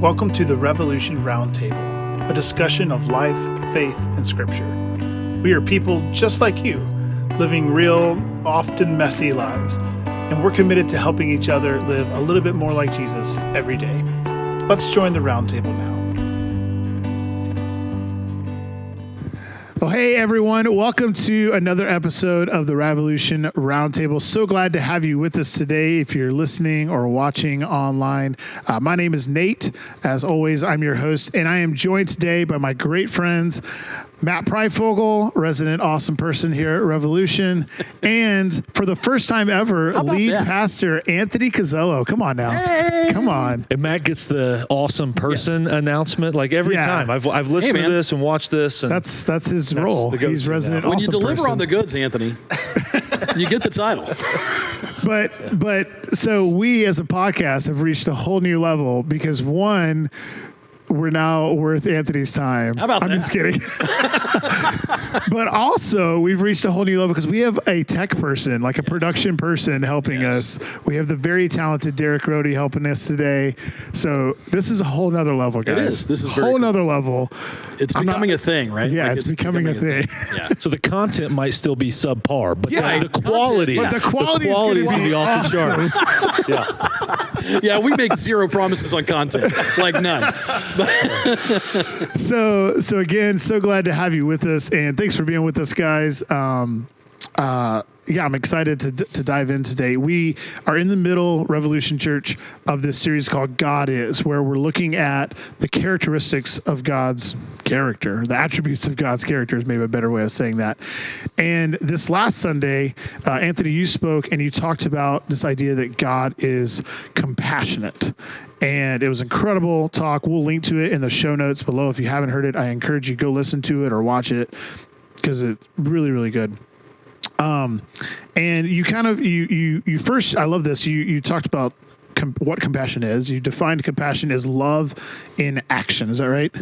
Welcome to the Revolution Roundtable, a discussion of life, faith, and scripture. We are people just like you, living real, often messy lives, and we're committed to helping each other live a little bit more like Jesus every day. Let's join the roundtable now. Well, hey everyone, welcome to another episode of the Revolution Roundtable. So glad to have you with us today if you're listening or watching online. My name is Nate. As always, I'm your host, and I am joined today by my great friends, Matt Pryfogel, resident awesome person here at Revolution, and for the first time ever, lead pastor Anthony Cazzello. Come on now. Hey. Come on. And Matt gets the awesome person announcement like every time. I've listened to this and watched this. And that's his role. He's resident awesome person. When you deliver on the goods, Anthony, you get the title. But so we as a podcast have reached a whole new level because one, we're now worth Anthony's time. How about that? I'm just kidding. But also, we've reached a whole new level because we have a tech person, like a production person helping us. We have the very talented Derek Rohde helping us today. So this is a whole nother level, guys. It is. This is a whole nother level. It's becoming a thing, right? Yeah, it's becoming a thing. Yeah. So the content might still be subpar, but the quality, but the quality is going to be off the charts. Yeah, we make zero promises on content, like none. So again, so glad to have you with us, and thanks for being with us, guys. I'm excited to dive in today. We are in the middle, Revolution Church, of this series called God Is, where we're looking at the characteristics of God's character, the attributes of God's character is maybe a better way of saying that. And this last Sunday, Anthony, you spoke and you talked about this idea that God is compassionate. And it was incredible talk. We'll link to it in the show notes below. If you haven't heard it, I encourage you to go listen to it or watch it because it's really, really good. And you kind of, you first, I love this. You talked about what compassion is. You defined compassion as love in action. Is that right?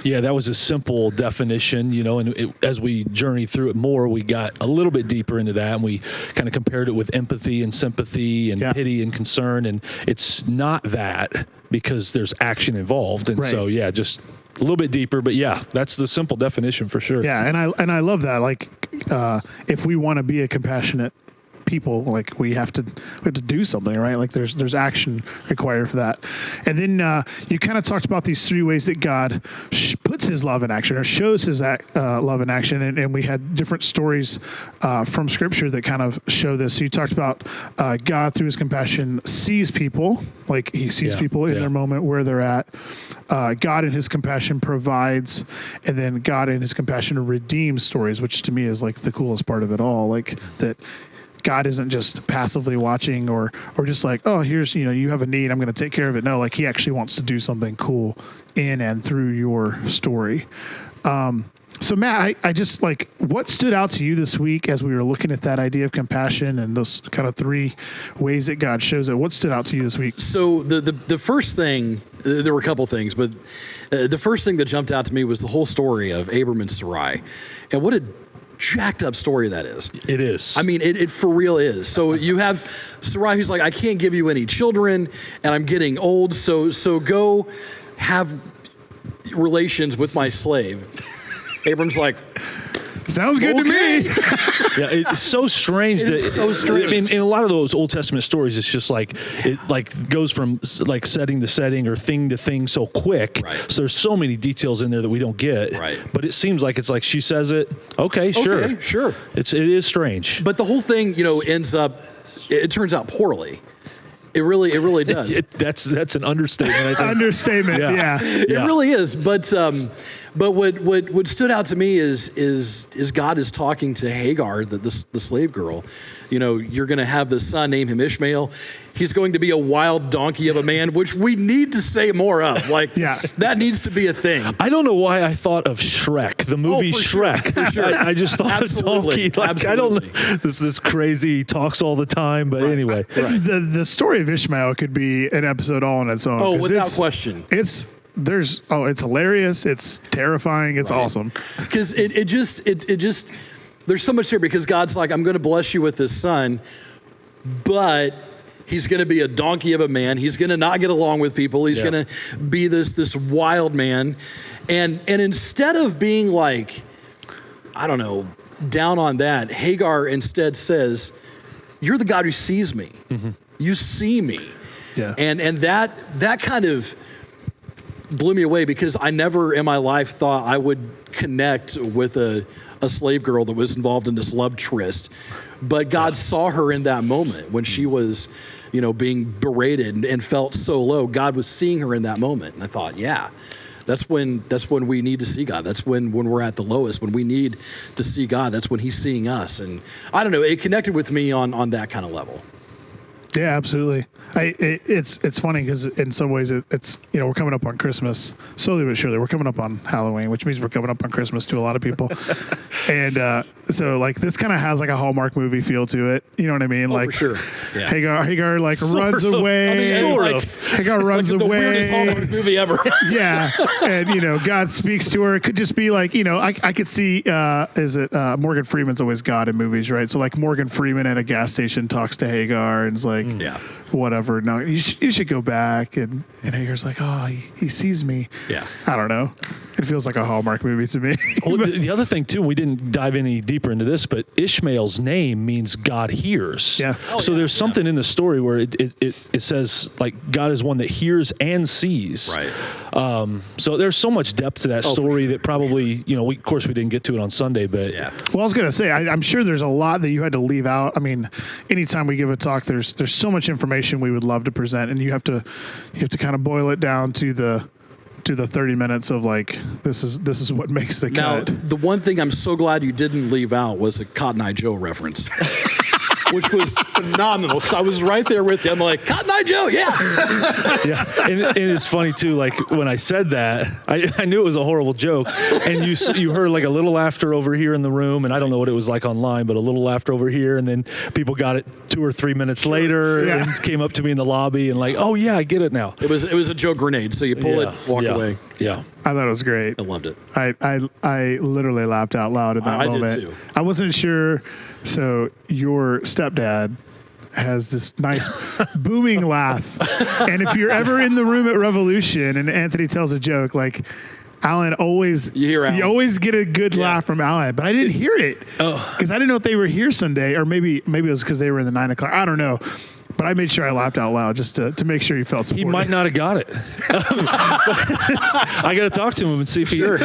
Yeah, that was a simple definition, and as we journey through it more, we got a little bit deeper into that, and we kind of compared it with empathy and sympathy and pity and concern. And it's not that because there's action involved. And so, just a little bit deeper, but that's the simple definition for sure. Yeah. And I love that. Like, if we want to be a compassionate people, like we have to do something, right? Like there's action required for that. And then you kind of talked about these three ways that God puts his love in action or shows his love in action. And we had different stories from scripture that kind of show this. So you talked about God through his compassion sees people, like he sees people in their moment where they're at. God in his compassion provides, and then God in his compassion redeems stories, which to me is like the coolest part of it all. Like that God isn't just passively watching or just like, oh, here's, you have a need, I'm going to take care of it. No, like he actually wants to do something cool in and through your story. So Matt, I just like, what stood out to you this week as we were looking at that idea of compassion and those kind of three ways that God shows it? What stood out to you this week? So the first thing, there were a couple things, but the first thing that jumped out to me was the whole story of Abram and Sarai. And what a jacked up story that is. It is. I mean, it for real is. So you have Sarai who's like, I can't give you any children and I'm getting old. So go have relations with my slave. Abram's like, sounds good to me. It's so strange. It's so strange. I mean, in a lot of those Old Testament stories, it's just like it like goes from like setting to setting or thing to thing so quick. Right. So there's so many details in there that we don't get. Right. But it seems like it's like she says it. Okay, sure. Okay, sure. It is strange. But the whole thing, ends up. It turns out poorly. It really does. That's an understatement. I think. Understatement. Yeah. It really is. But what stood out to me is God is talking to Hagar, the slave girl. You're going to have this son, name him Ishmael. He's going to be a wild donkey of a man, which we need to say more of. Like, that needs to be a thing. I don't know why I thought of Shrek, the movie Shrek. For sure. I just thought of donkey. Like, I don't know. This crazy, he talks all the time, but anyway. Right. The story of Ishmael could be an episode all on its own. Oh, without question. It's hilarious. It's terrifying. It's awesome. Because it just there's so much here because God's like, I'm going to bless you with this son, but He's going to be a donkey of a man. He's going to not get along with people. He's going to be this wild man. And instead of being like, I don't know, down on that, Hagar instead says, you're the God who sees me. Mm-hmm. You see me. Yeah. And that kind of blew me away, because I never in my life thought I would connect with a slave girl that was involved in this love tryst. But God saw her in that moment when she was, being berated and felt so low. God was seeing her in that moment. And I thought, that's when we need to see God. That's when we're at the lowest, when we need to see God. That's when he's seeing us. And I don't know, it connected with me on that kind of level. Yeah, absolutely. It's funny because in some ways it's we're coming up on Christmas slowly but surely. We're coming up on Halloween, which means we're coming up on Christmas to a lot of people, and so like this kind of has like a Hallmark movie feel to it. You know what I mean? For sure. Yeah. Hagar like runs away. Sort of. Hagar runs like away. The weirdest Hallmark movie ever. Yeah, and God speaks to her. It could just be like I could see Morgan Freeman's always God in movies, right? So like Morgan Freeman at a gas station talks to Hagar and is like, whatever. No, you should go back. And Hagar's like, oh, he sees me. Yeah. I don't know. It feels like a Hallmark movie to me. Well, the other thing too, we didn't dive any deeper into this, but Ishmael's name means God hears. Yeah. So there's something in the story where it says like God is one that hears and sees. Right. So there's so much depth to that story that probably, of course we didn't get to it on Sunday, but Well, I was gonna say, I'm sure there's a lot that you had to leave out. I mean, anytime we give a talk, there's so much information we would love to present, and you have to kind of boil it down to the 30 minutes of like, this is what makes the cut. Now, the one thing I'm so glad you didn't leave out was a Cotton Eye Joe reference. Which was phenomenal, because I was right there with you. I'm like, Cotton Eye Joe, yeah. And it's funny too, like when I said that, I knew it was a horrible joke, and you heard like a little laughter over here in the room, and I don't know what it was like online, but a little laughter over here, and then people got it 2 or 3 minutes later and came up to me in the lobby and like, oh yeah, I get it now. It was a joke grenade, so you pull it, walk away. Yeah. I thought it was great. I loved it. I literally laughed out loud in that moment. I did too. I wasn't sure. So your stepdad has this nice booming laugh. And if you're ever in the room at Revolution and Anthony tells a joke, like Alan always, you always get a good laugh from Alan, but I didn't hear it because I didn't know if they were here Sunday, or maybe it was because they were in the 9 o'clock. I don't know. But I made sure I laughed out loud just to make sure you felt supported. He might not have got it. I got to talk to him and see if he. Sure.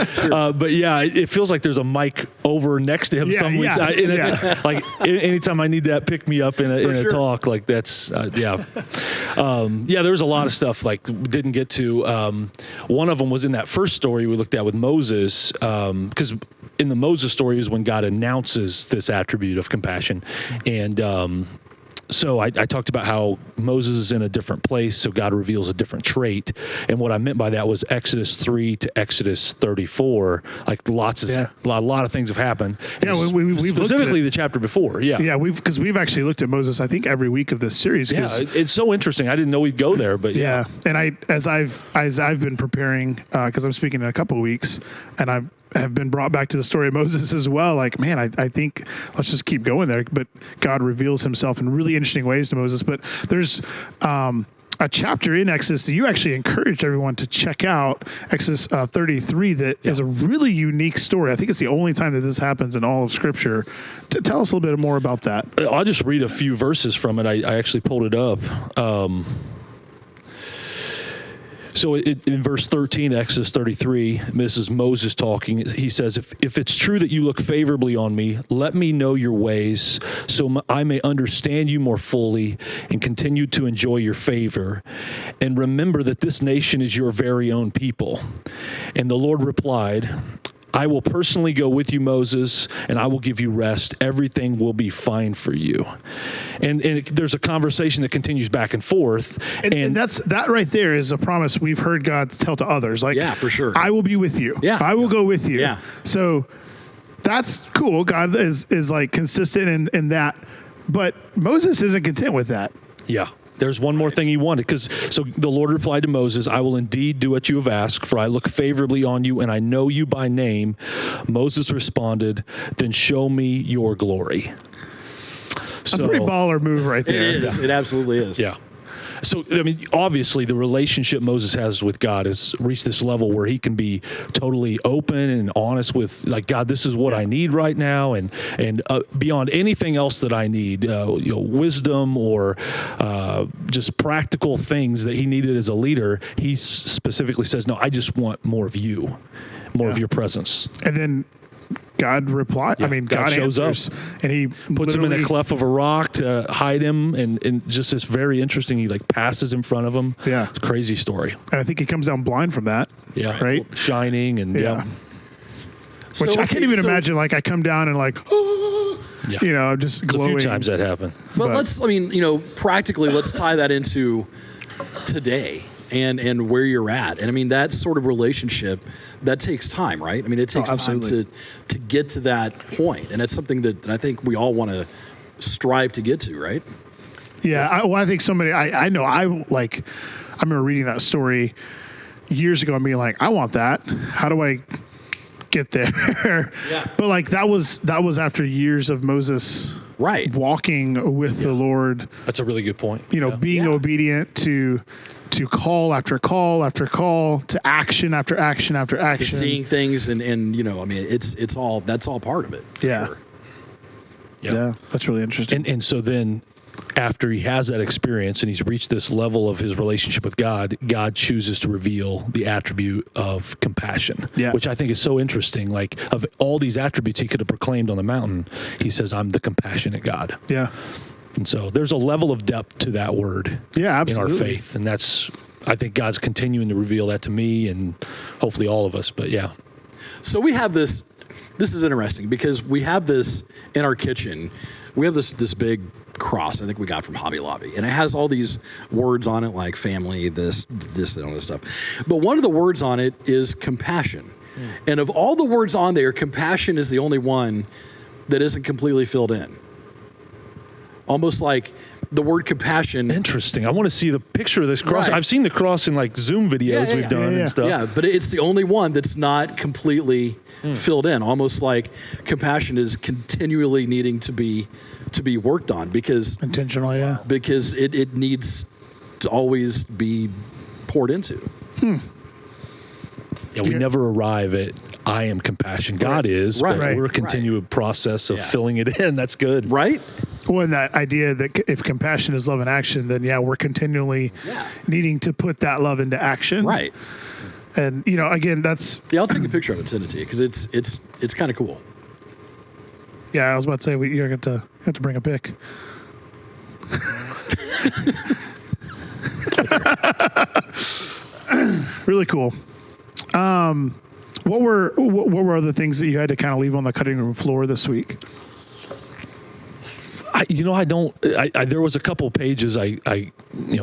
But yeah, it feels like there's a mic over next to him some weeks. And it's like anytime I need that pick me up in a talk, like that's there was a lot of stuff like didn't get to. One of them was in that first story we looked at with Moses, because in the Moses story is when God announces this attribute of compassion, and. So I talked about how Moses is in a different place, so God reveals a different trait. And what I meant by that was Exodus 3 to Exodus 34. Like a lot of things have happened. Yeah, we've specifically the chapter before. Yeah, yeah, because we've actually looked at Moses, I think, every week of this series. Yeah, it's so interesting. I didn't know we'd go there, but yeah. And as I've been preparing, because I'm speaking in a couple of weeks, and I have been brought back to the story of Moses as well. Like, man, I think let's just keep going there. But God reveals himself in really interesting ways to Moses. But there's a chapter in Exodus that you actually encouraged everyone to check out, Exodus 33, that is a really unique story. I think it's the only time that this happens in all of Scripture. Tell us a little bit more about that. I'll just read a few verses from it. I actually pulled it up. So in verse 13, Exodus 33, this is Moses talking. He says, if it's true that you look favorably on me, let me know your ways so I may understand you more fully and continue to enjoy your favor. And remember that this nation is your very own people. And the Lord replied, I will personally go with you, Moses, and I will give you rest. Everything will be fine for you. And there's a conversation that continues back and forth. And that right there is a promise we've heard God tell to others. Like, yeah, for sure. I will be with you. Yeah. I will go with you. Yeah. So that's cool. God is like consistent in that. But Moses isn't content with that. Yeah. There's one more thing he wanted, so the Lord replied to Moses, I will indeed do what you have asked, for I look favorably on you, and I know you by name. Moses responded, then show me your glory. That's a pretty baller move right there. It is. It absolutely is. Yeah. So, I mean, obviously, the relationship Moses has with God has reached this level where he can be totally open and honest with, like, God, this is what I need right now, and beyond anything else that I need, wisdom or just practical things that he needed as a leader. He specifically says, "No, I just want more of you, more of your presence." And then God replied. Yeah, I mean, God shows answers, up, and he puts him in a cleft of a rock to hide him, and just this very interesting. He like passes in front of him. Yeah, it's a crazy story. And I think he comes down blind from that. Yeah, right. Shining and Which I can't even imagine. Like I come down and like, I'm just glowing. A few times that happened. But let's, practically, let's tie that into today. And where you're at. And I mean, that sort of relationship, that takes time, right? I mean, it takes time to get to that point. And it's something that I think we all want to strive to get to, right? Yeah. I think somebody, I remember reading that story years ago and being like, I want that. How do I get there? Yeah. But like, that was after years of Moses walking with the Lord. That's a really good point. Being obedient to call after call after call, to action after action after action, to seeing things, and it's all, that's all part of it. Yeah. Sure. Yeah, that's really interesting. And so then, after he has that experience and he's reached this level of his relationship with God, God chooses to reveal the attribute of compassion, which I think is so interesting. Like, of all these attributes he could have proclaimed on the mountain, he says, "I'm the compassionate God." Yeah. And so there's a level of depth to that word in our faith. And that's, I think God's continuing to reveal that to me and hopefully all of us. But yeah. So we have this is interesting because we have this in our kitchen. We have this big cross I think we got from Hobby Lobby. And it has all these words on it like family, this, and all this stuff. But one of the words on it is compassion. And of all the words on there, compassion is the only one that isn't completely filled in. Almost like the word compassion. Interesting. I want to see the picture of this cross. I've seen the cross in like Zoom videos we've done and stuff. Yeah, but it's the only one that's not completely filled in. Almost like compassion is continually needing to be worked on because intentionally, because it needs to always be poured into. Yeah, we never arrive at I am compassion. God is, but we're a continual process of filling it in. That's good. Right? Well, and that idea that if compassion is love in action, then we're continually needing to put that love into action. Right. And again, that's I'll take a picture of it and send it to you because it's kind of cool. Yeah, I was about to say you're going to have to bring a pic. Really cool. What were other things that you had to kind of leave on the cutting room floor this week? There was a couple pages I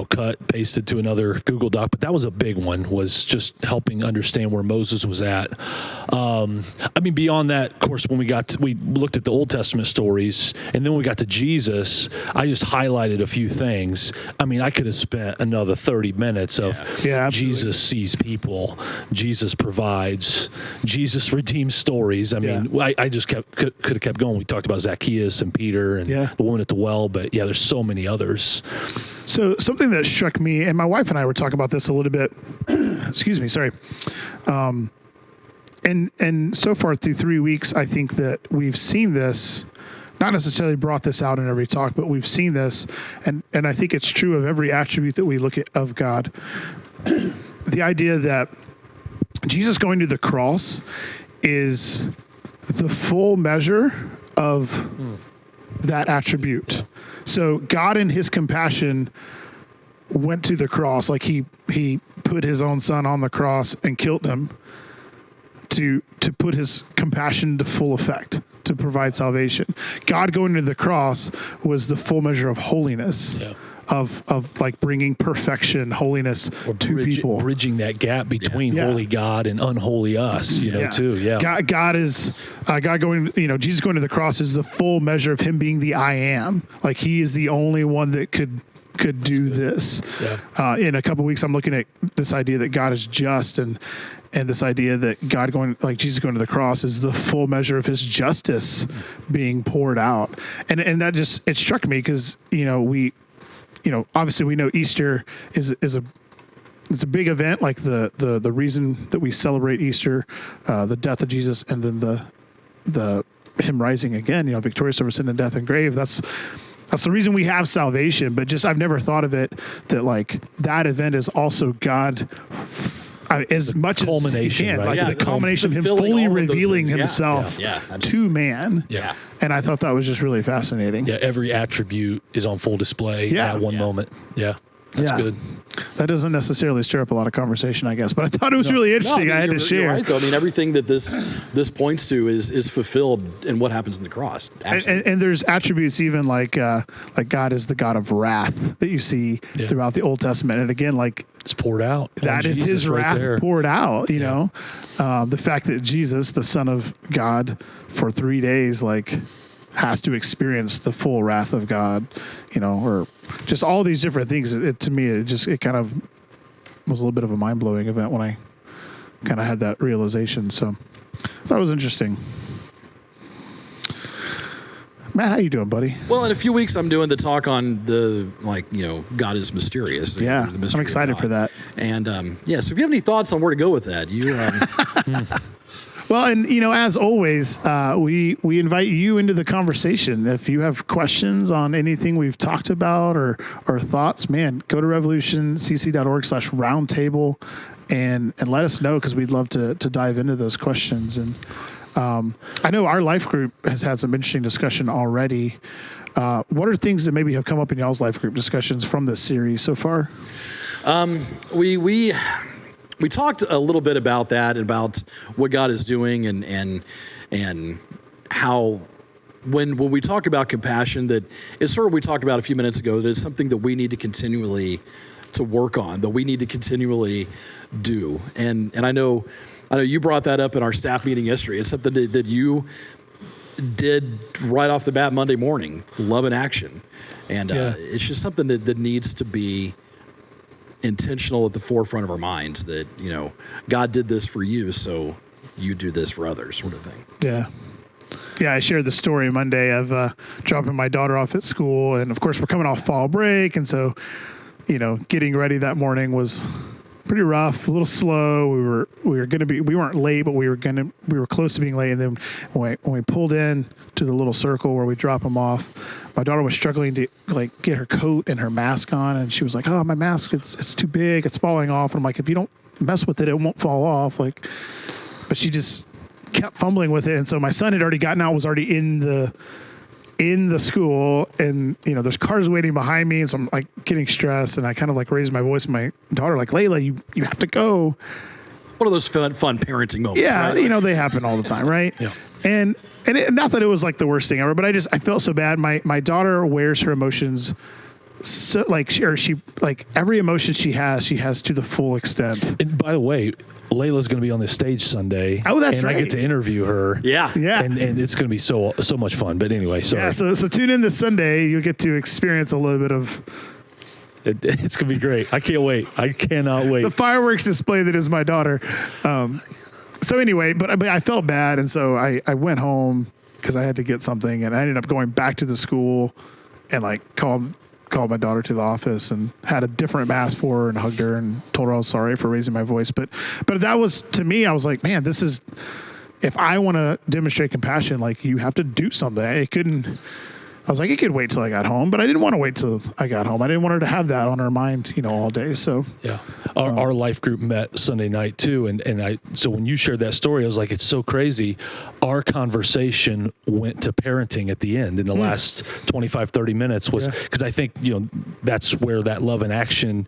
cut, pasted to another Google Doc, but that was a big one, was just helping understand where Moses was at. Beyond that, of course, when we looked at the Old Testament stories, and then we got to Jesus, I just highlighted a few things. I could have spent another 30 minutes of Jesus sees people, Jesus provides, Jesus redeems stories. I just could have kept going. We talked about Zacchaeus and Peter and the woman at the well, but there's so many others. So something that struck me, and my wife and I were talking about this a little bit. Excuse me, sorry. And so far through 3 weeks, I think that we've seen this, not necessarily brought this out in every talk, but we've seen this, and I think it's true of every attribute that we look at of God. The idea that Jesus going to the cross is the full measure of that attribute. So God in his compassion went to the cross, like he put his own son on the cross and killed him to put his compassion to full effect, to provide salvation. God going to the cross was the full measure of holiness. Of like bringing perfection, holiness to people, bridging that gap between holy God and unholy us, too. Yeah, God is God going. Jesus going to the cross is the full measure of him being the I am. Like he is the only one that could could do this. Yeah. In a couple of weeks, I'm looking at this idea that God is just, and this idea that God going, like Jesus going to the cross, is the full measure of his justice being poured out. And that just, it struck me because, obviously we know Easter is it's a big event, like the reason that we celebrate Easter, the death of Jesus, and then the him rising again, victorious over sin and death and grave. That's the reason we have salvation. But just, I've never thought of it that like that event is also God, as much culmination, as he can, right? like the culmination of him fully revealing himself to man. Yeah. And I thought that was just really fascinating. Yeah, every attribute is on full display at one moment. Yeah, that's good. That doesn't necessarily stir up a lot of conversation, I guess, but I thought it was really interesting. I had to share. You're right, though. I mean, everything that this points to is fulfilled in what happens in the cross. And there's attributes even like God is the God of wrath that you see throughout the Old Testament, and again, like it's poured out. That is his wrath poured out. The fact that Jesus, the Son of God, for 3 days, like, has to experience the full wrath of God, or just all these different things. To me, it kind of was a little bit of a mind-blowing event when I kind of had that realization. So I thought it was interesting. Matt, how you doing, buddy? Well, in a few weeks, I'm doing the talk on God is mysterious. Yeah, I'm excited for that. And so if you have any thoughts on where to go with that, you... Well, and as always, we invite you into the conversation. If you have questions on anything we've talked about or thoughts, man, go to revolutioncc.org/roundtable and let us know, because we'd love to dive into those questions. And I know our life group has had some interesting discussion already. What are things that maybe have come up in y'all's life group discussions from this series so far? We talked a little bit about that, about what God is doing, and how when we talk about compassion, that it's sort of, we talked about a few minutes ago, that it's something that we need to continually to work on, that we need to continually do. And I know you brought that up in our staff meeting yesterday. It's something that you did right off the bat Monday morning, love in action. And it's just something that needs to be intentional at the forefront of our minds, that God did this for you, so you do this for others, sort of thing. I shared the story Monday of dropping my daughter off at school, and of course we're coming off fall break, and so getting ready that morning was pretty rough, a little slow. We weren't late, but we were close to being late. And then when we pulled in to the little circle where we drop them off, my daughter was struggling to get her coat and her mask on, and she was like, "Oh, my mask, it's too big, it's falling off." And I'm like, "If you don't mess with it, it won't fall off." But she just kept fumbling with it, and so my son had already gotten out, was already in the school, and there's cars waiting behind me, and so I'm like getting stressed, and I kind of raised my voice to my daughter, like, "Layla, you have to go." One of those fun parenting moments. Yeah, right? They happen all the time, right? Yeah. And not that it was the worst thing ever, but I felt so bad. My daughter wears her emotions so she every emotion she has to the full extent. And by the way, Layla's going to be on this stage Sunday. Oh, that's right. And I get to interview her. Yeah. And it's going to be so much fun. But anyway, sorry. Yeah, so tune in this Sunday. You'll get to experience a little bit of... It's going to be great. I can't wait. I cannot wait. The fireworks display that is my daughter. So anyway, but I felt bad, and so I went home because I had to get something, and I ended up going back to the school and called my daughter to the office and had a different mask for her and hugged her and told her I was sorry for raising my voice. But that was, to me, I was like, man, this is, if I want to demonstrate compassion, you have to do something. I was like, it could wait till I got home, but I didn't want to wait till I got home. I didn't want her to have that on her mind, all day. So yeah, our life group met Sunday night too, so when you shared that story, I was like, it's so crazy. Our conversation went to parenting at the end in the last 25, 30 minutes was because I think that's where that love in action.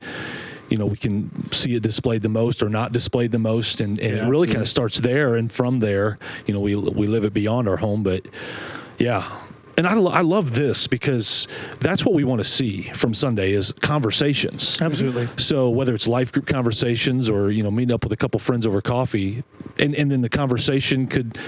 We can see it displayed the most or not displayed the most, and it really kind of starts there, and from there, we live it beyond our home, but yeah. And I love this because that's what we want to see from Sunday is conversations. Absolutely. So whether it's life group conversations or, meeting up with a couple friends over coffee, and then the conversation could,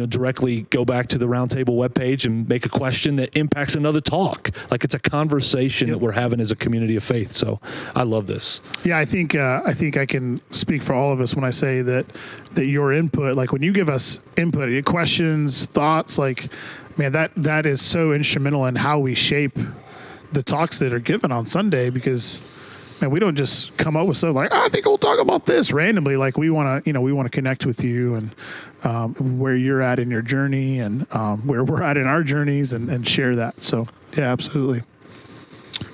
directly go back to the Roundtable webpage and make a question that impacts another talk. Like it's a conversation that we're having as a community of faith. So I love this. Yeah, I think I can speak for all of us when I say that your input, like when you give us input, your questions, thoughts, like, man, that is so instrumental in how we shape the talks that are given on Sunday, because, man, we don't just come up with stuff like, I think we'll talk about this randomly. Like we want to connect with you and where you're at in your journey and where we're at in our journeys and share that. So yeah, absolutely.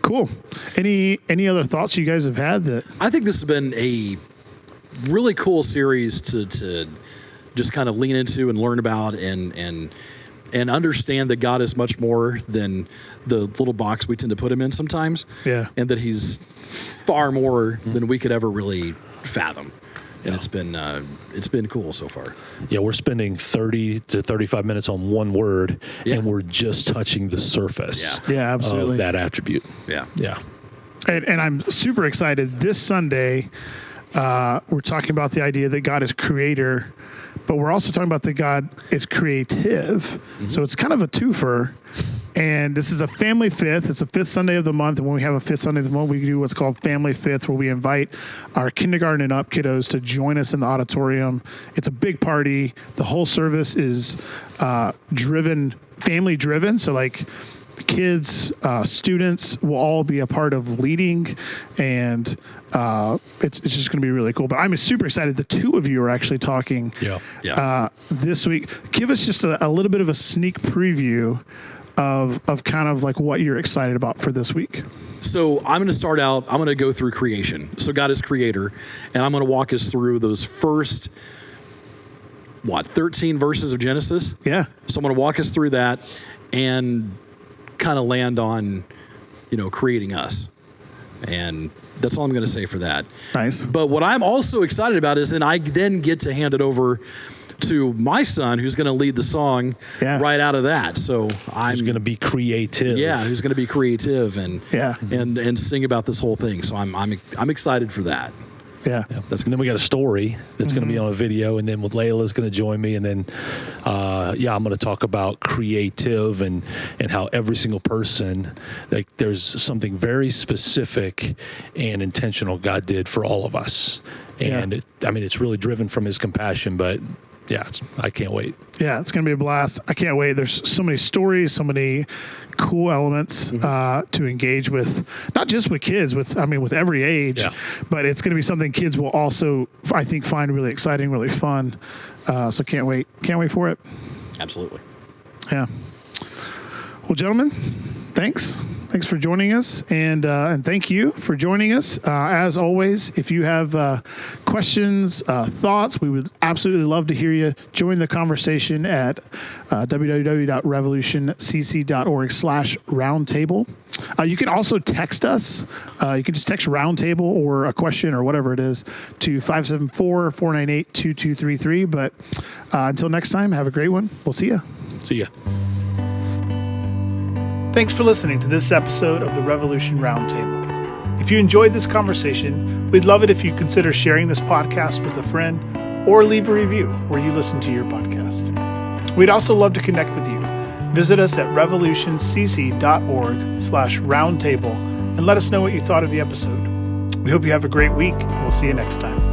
Cool. Any other thoughts you guys have had that? I think this has been a really cool series to just kind of lean into and learn about and understand that God is much more than the little box we tend to put him in sometimes. Yeah. And that he's far more than we could ever really fathom. And it's been cool so far. Yeah, we're spending 30 to 35 minutes on one word, and we're just touching the surface absolutely. of that attribute. Yeah. Yeah. And I'm super excited. This Sunday, we're talking about the idea that God is creator, but we're also talking about that God is creative. Mm-hmm. So it's kind of a twofer. And this is a family fifth. It's the fifth Sunday of the month. And when we have a fifth Sunday of the month, we do what's called Family Fifth, where we invite our kindergarten and up kiddos to join us in the auditorium. It's a big party. The whole service is family driven. So like kids, students will all be a part of leading, and it's just going to be really cool. But I'm super excited. The two of you are actually talking this week. Give us just a little bit of a sneak preview of kind of like what you're excited about for this week. So I'm going to start out, I'm going to go through creation. So God is creator, and I'm going to walk us through those first, 13 verses of Genesis? Yeah. So I'm going to walk us through that and kind of land on, creating us. And that's all I'm going to say for that. Nice. But what I'm also excited about is then I then get to hand it over to my son, who's going to lead the song right out of that. So I'm going to be creative. Yeah, who's going to be creative and sing about this whole thing. So I'm excited for that. Yeah. And then we got a story that's going to be on a video, and then Layla's going to join me, and then I'm going to talk about creative and how every single person, like there's something very specific and intentional God did for all of us. And it's really driven from his compassion, but I can't wait. Yeah, it's going to be a blast. I can't wait. There's so many stories, so many cool elements to engage with, not just with kids, with every age, but it's going to be something kids will also, I think, find really exciting, really fun. So can't wait. Can't wait for it. Absolutely. Yeah. Well, gentlemen, thanks. Thanks for joining us, and thank you for joining us. As always, if you have questions, thoughts, we would absolutely love to hear you. Join the conversation at www.revolutioncc.org/roundtable. You can also text us. You can just text roundtable or a question or whatever it is to 574-498-2233. But until next time, have a great one. We'll see you. See ya. Thanks for listening to this episode of the Revolution Roundtable. If you enjoyed this conversation, we'd love it if you consider sharing this podcast with a friend or leave a review where you listen to your podcast. We'd also love to connect with you. Visit us at revolutioncc.org/roundtable and let us know what you thought of the episode. We hope you have a great week. We'll see you next time.